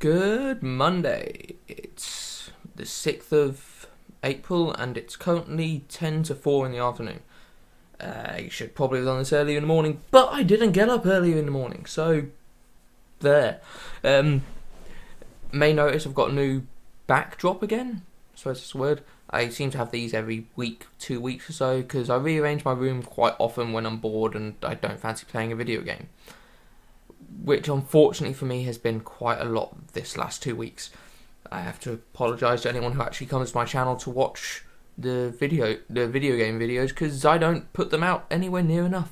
Good Monday. It's the 6th of April and it's currently 10 to 4 in the afternoon. I should probably have done this earlier in the morning, but I didn't get up earlier in the morning, so there. May notice I've got a new backdrop again, I suppose that's a word. I seem to have these every week, 2 weeks or so, because I rearrange my room quite often when I'm bored and I don't fancy playing a video game. Which unfortunately for me has been quite a lot this last 2 weeks. I have to apologise to anyone who actually comes to my channel to watch the video game videos, because I don't put them out anywhere near enough.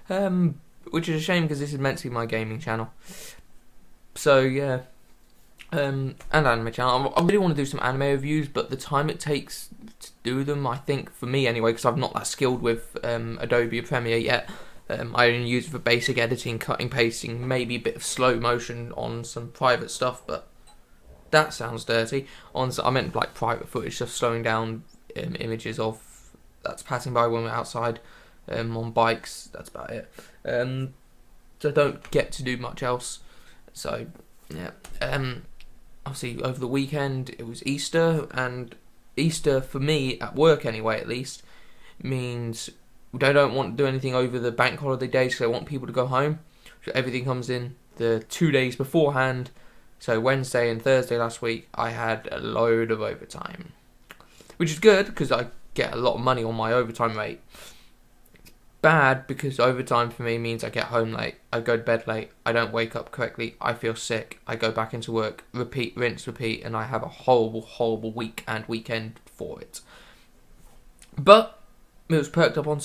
Which is a shame, because this is meant to be my gaming channel. So yeah, and anime channel. I really want to do some anime reviews, but the time it takes to do them, I think for me anyway, because I'm not that skilled with Adobe Premiere yet. I only use it for basic editing, cutting, pasting, maybe a bit of slow motion on some private stuff, but that sounds dirty. I meant like private footage, just slowing down images of that's passing by when we're outside, on bikes. That's about it. So I don't get to do much else. So yeah. Obviously over the weekend it was Easter, and Easter for me at work anyway, at least, means they don't want to do anything over the bank holiday days, so they want people to go home. So everything comes in the 2 days beforehand. So Wednesday and Thursday last week, I had a load of overtime. Which is good, because I get a lot of money on my overtime rate. It's bad, because overtime for me means I get home late, I go to bed late, I don't wake up correctly, I feel sick, I go back into work, repeat, rinse, repeat, and I have a horrible, horrible week and weekend for it. But it was perked up on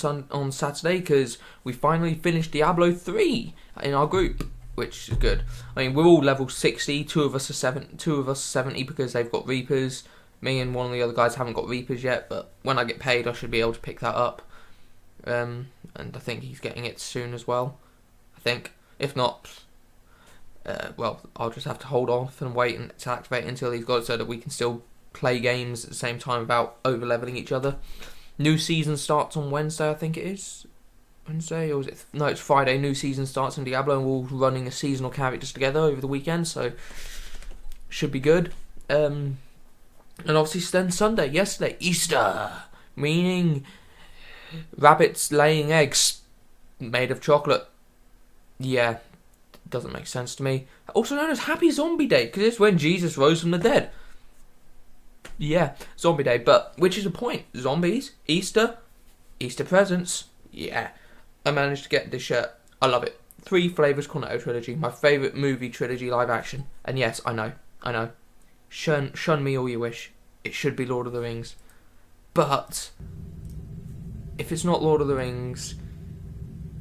Saturday, because we finally finished Diablo 3 in our group, which is good. I mean, we're all level 60. Two of us are 70 because they've got Reapers. Me and one of the other guys haven't got Reapers yet, but when I get paid, I should be able to pick that up. And I think he's getting it soon as well. I think. If not, well, I'll just have to hold off and wait and to activate until he's got it, so that we can still play games at the same time without over-leveling each other. New season starts on Wednesday, I think it is. Wednesday, or is it? No, it's Friday. New season starts in Diablo, and we're all running a seasonal characters together over the weekend, so should be good. And obviously then Sunday, yesterday, Easter, meaning rabbits laying eggs made of chocolate. Yeah, doesn't make sense to me. Also known as Happy Zombie Day, because it's when Jesus rose from the dead. Yeah, Zombie Day, but which is the point? Zombies, Easter presents. Yeah, I managed to get this shirt. I love it. 3 Flavors Cornetto trilogy, my favourite movie trilogy live action. And yes, I know. Shun me all you wish. It should be Lord of the Rings. But if it's not Lord of the Rings,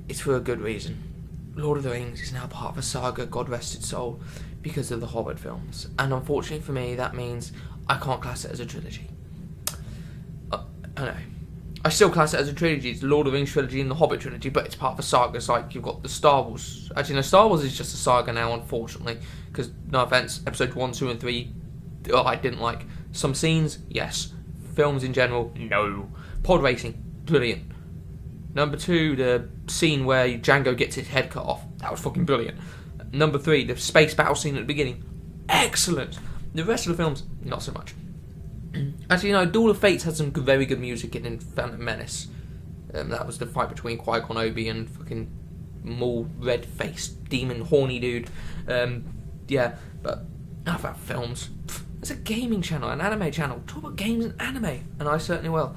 it's for a good reason. Lord of the Rings is now part of a saga, God rest its soul, because of the Hobbit films. And unfortunately for me, that means I can't class it as a trilogy. I know. I still class it as a trilogy. It's the Lord of the Rings trilogy and the Hobbit trilogy, but it's part of a saga. It's like you've got the Star Wars. Actually, no, Star Wars is just a saga now, unfortunately. Because, no offence, episode 1, 2 and 3, I didn't like. Some scenes, yes. Films in general, no. Pod racing, brilliant. Number 2, the scene where Django gets his head cut off. That was fucking brilliant. Number 3, the space battle scene at the beginning. Excellent. The rest of the films, not so much. Actually, no, Duel of Fates had some very good music in Phantom Menace. That was the fight between Qui-Gon Obi and fucking Maul, red-faced, demon, horny dude. Yeah, but enough about films. It's a gaming channel, an anime channel. Talk about games and anime, and I certainly will.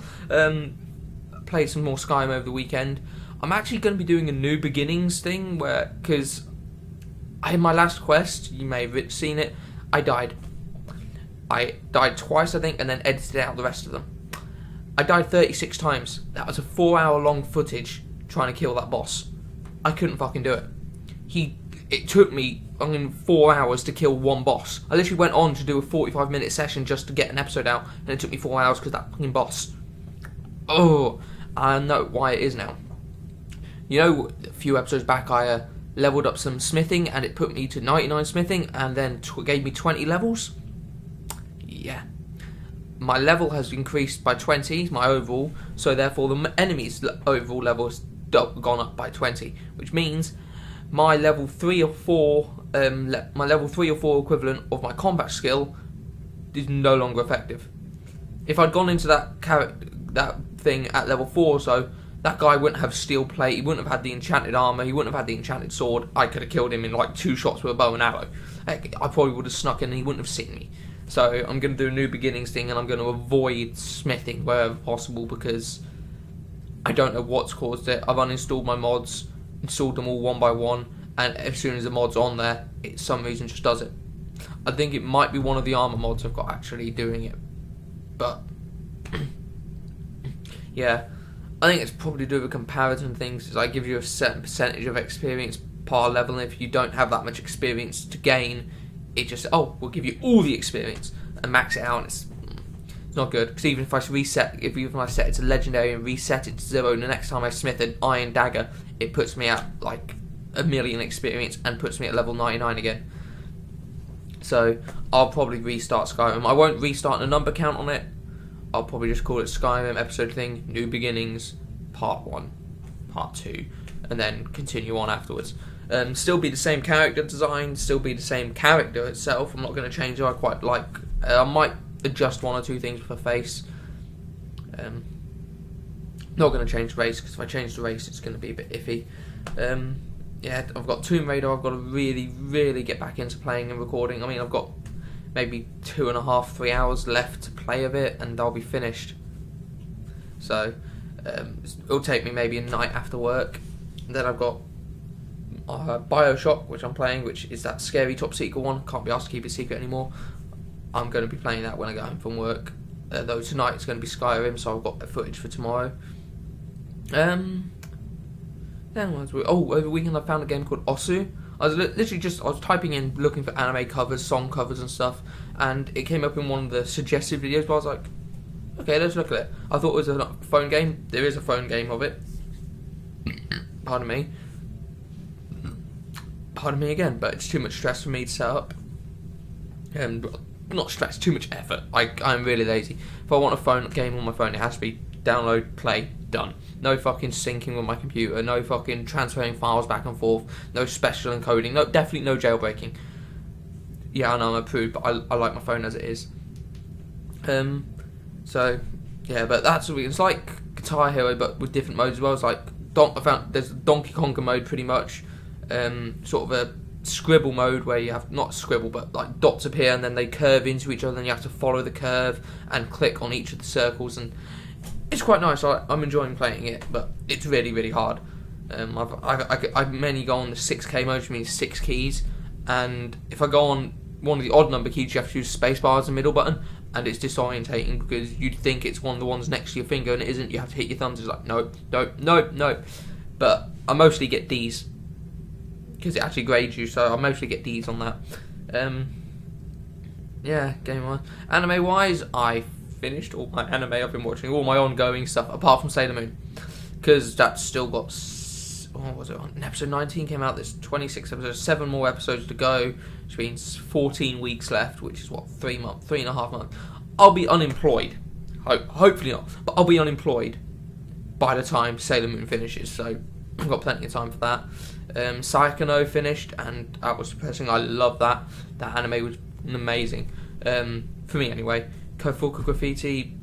Played some more Skyrim over the weekend. I'm actually going to be doing a New Beginnings thing, because in my last quest, you may have seen it, I died twice, I think, and then edited out the rest of them. I died 36 times. That was a 4-hour-long footage trying to kill that boss. I couldn't fucking do it. It took me 4 hours to kill one boss. I literally went on to do a 45-minute session just to get an episode out, and it took me 4 hours because that fucking boss. Oh, I know why it is now. You know, a few episodes back, I leveled up some smithing, and it put me to 99 smithing, and then gave me 20 levels. Yeah. My level has increased by 20, my overall, so therefore the enemy's overall level has gone up by 20, which means my level 3 or 4, my level 3 or 4 equivalent of my combat skill is no longer effective. If I'd gone into that thing at level 4 or so, that guy wouldn't have steel plate, he wouldn't have had the enchanted armour, he wouldn't have had the enchanted sword. I could have killed him in like 2 shots with a bow and arrow. Heck, I probably would have snuck in and he wouldn't have seen me. So I'm going to do a new beginnings thing, and I'm going to avoid smithing wherever possible because I don't know what's caused it. I've uninstalled my mods, installed them all one by one, and as soon as the mod's on there, it some reason just does it. I think it might be one of the armour mods I've got actually doing it. But yeah, I think it's probably to do with comparison things. Is I give you a certain percentage of experience per level, and if you don't have that much experience to gain, it just we'll give you all the experience and max it out. And it's not good because even if I set it to legendary and reset it to 0, and the next time I smith an iron dagger, it puts me at like 1,000,000 experience and puts me at level 99 again. So I'll probably restart Skyrim. I won't restart a number count on it. I'll probably just call it Skyrim episode thing, New Beginnings, Part 1, Part 2, and then continue on afterwards. Still be the same character design, still be the same character itself. I'm not going to change it. I quite like. I might adjust 1 or 2 things with her face. Not going to change the race because if I change the race, it's going to be a bit iffy. Yeah, I've got Tomb Raider. I've got to really get back into playing and recording. I mean, I've got maybe 2.5, 3 hours left to play of it, and I'll be finished. So it'll take me maybe a night after work. And then I've got Bioshock, which I'm playing, which is that scary top secret one. Can't be asked to keep it secret anymore. I'm going to be playing that when I get home from work. Though tonight it's going to be Skyrim, so I've got the footage for tomorrow. Then over the weekend I found a game called Osu. I was typing in looking for anime covers, song covers and stuff, and it came up in one of the suggested videos. But I was like, okay, let's look at it. I thought it was a phone game. There is a phone game of it. Pardon me again, but it's too much stress for me to set up. Not stress, too much effort. I'm really lazy. If I want a phone game on my phone, it has to be download, play, done. No fucking syncing with my computer, no fucking transferring files back and forth, no special encoding, definitely no jailbreaking. Yeah, I know I'm approved, but I like my phone as it is. So yeah, but that's it's like Guitar Hero, but with different modes as well. It's like I found there's Donkey Konga mode pretty much, sort of a scribble mode where you have not scribble but like dots appear and then they curve into each other and you have to follow the curve and click on each of the circles, and it's quite nice. I'm enjoying playing it, but it's really hard. I mainly go on the 6K mode, which means 6 keys, and if I go on one of the odd number keys, you have to use spacebar as a middle button, and it's disorientating because you'd think it's one of the ones next to your finger and it isn't. You have to hit your thumbs. It's like nope. But I mostly get D's because it actually grades you, so I mostly get D's on that. Yeah, game on. Anime wise, I finished all my anime I've been watching, all my ongoing stuff, apart from Sailor Moon, because that's still got, what was it on? Episode 19 came out, there's 26 episodes, 7 more episodes to go, which means 14 weeks left, which is what, 3.5 months. I'll be unemployed, hopefully not, but I'll be unemployed by the time Sailor Moon finishes, so I've got plenty of time for that. Saikano finished, and that was depressing. I love that anime was amazing, for me anyway. Full Graffiti,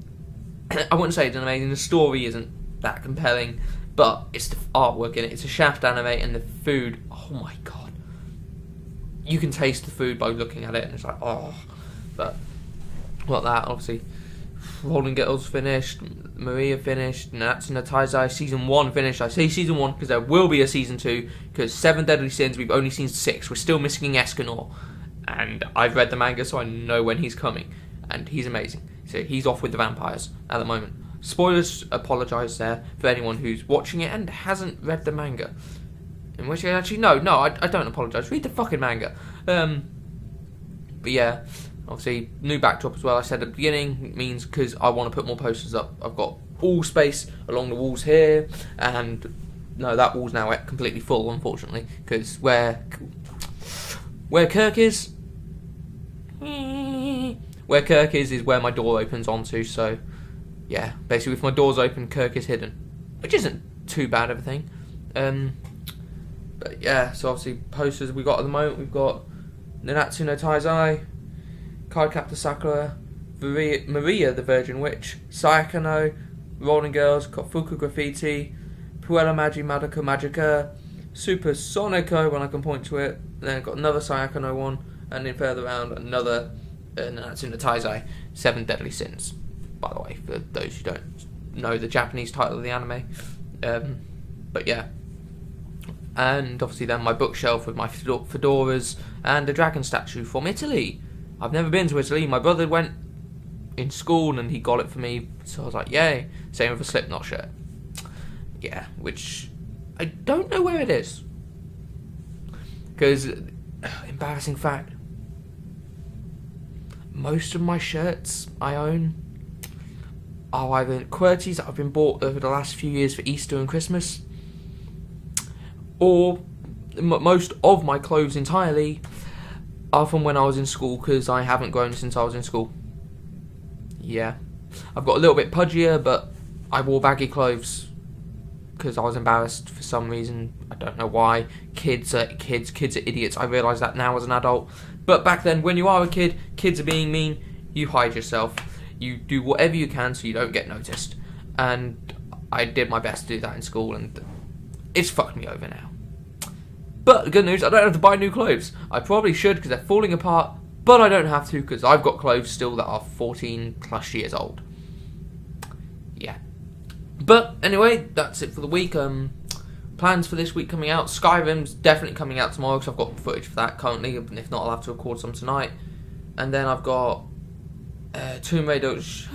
I wouldn't say it's amazing. The story isn't that compelling, but it's the artwork in it. It's a Shaft anime, and the food. Oh my god, you can taste the food by looking at it, and it's like But not that obviously. Rolling Girls finished, Maria finished, Natsu no Taizai season 1 finished. I say season 1 because there will be a season 2. Because 7 Deadly Sins, we've only seen 6. We're still missing Escanor, and I've read the manga, so I know when he's coming. And he's amazing. So he's off with the vampires at the moment. Spoilers, apologise there for anyone who's watching it and hasn't read the manga. In which case, actually, no, I don't apologise. Read the fucking manga. But yeah, obviously, new backdrop as well. I said at the beginning, it means because I want to put more posters up. I've got all space along the walls here, and no, that wall's now completely full, unfortunately, because where Kirk is. Where Kirk is where my door opens onto, so yeah, basically if my door's open, Kirk is hidden, which isn't too bad of a thing. But yeah, so obviously posters we got at the moment, we've got Nanatsu no Taizai, Cardcaptor Sakura, Maria the Virgin Witch, Sayaka no, Rolling Girls, Kofuku Graffiti, Puella Magi Madoka Magica, Super Sonico when I can point to it, then I've got another Sayaka no one, and then further around another Nanatsu no Taizai, 7 Deadly Sins, by the way, for those who don't know the Japanese title of the anime. But yeah. And obviously then my bookshelf with my fedoras and a dragon statue from Italy. I've never been to Italy. My brother went in school and he got it for me, so I was like, yay. Same with a Slipknot shirt. Yeah, which I don't know where it is. Because, embarrassing fact, most of my shirts I own are either QWERTYs that have been bought over the last few years for Easter and Christmas, or most of my clothes entirely are from when I was in school, because I haven't grown since I was in school. Yeah. I've got a little bit pudgier, but I wore baggy clothes because I was embarrassed for some reason. I don't know why. Kids are idiots. I realise that now as an adult. But back then, when you are a kid, kids are being mean, you hide yourself. You do whatever you can so you don't get noticed. And I did my best to do that in school, and it's fucked me over now. But the good news, I don't have to buy new clothes. I probably should because they're falling apart, but I don't have to because I've got clothes still that are 14 plus years old. Yeah. But anyway, that's it for the week. Plans for this week coming out. Skyrim's definitely coming out tomorrow because I've got footage for that currently. If not, I'll have to record some tonight. And then I've got Tomb Raider, which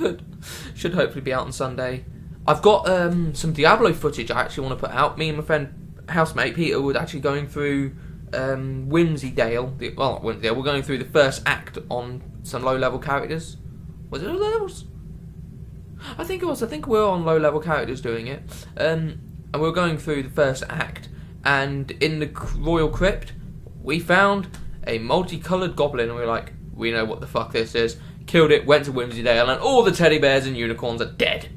should hopefully be out on Sunday. I've got some Diablo footage I actually want to put out. Me and my friend, housemate Peter, were actually going through Whimsydale. Not Whimsydale, we're going through the first act on some low-level characters. Was it low levels? I think it was. I think we were on low-level characters doing it. And we were going through the first act. And in the Royal Crypt, we found a multicoloured goblin. And we were like, we know what the fuck this is. Killed it, went to Whimsydale, and all the teddy bears and unicorns are dead.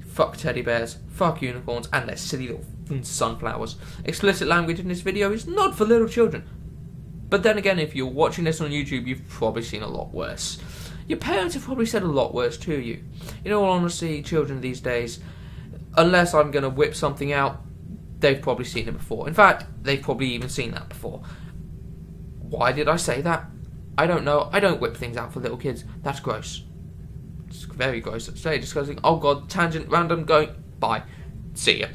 Fuck teddy bears, fuck unicorns, and their silly little sunflowers. Explicit language in this video is not for little children. But then again, if you're watching this on YouTube, you've probably seen a lot worse. Your parents have probably said a lot worse to you. In all honesty, children these days, unless I'm going to whip something out, they've probably seen it before. In fact, they've probably even seen that before. Why did I say that? I don't know. I don't whip things out for little kids. That's gross. It's very gross. It's very disgusting. Oh god, tangent, random, going. Bye. See ya.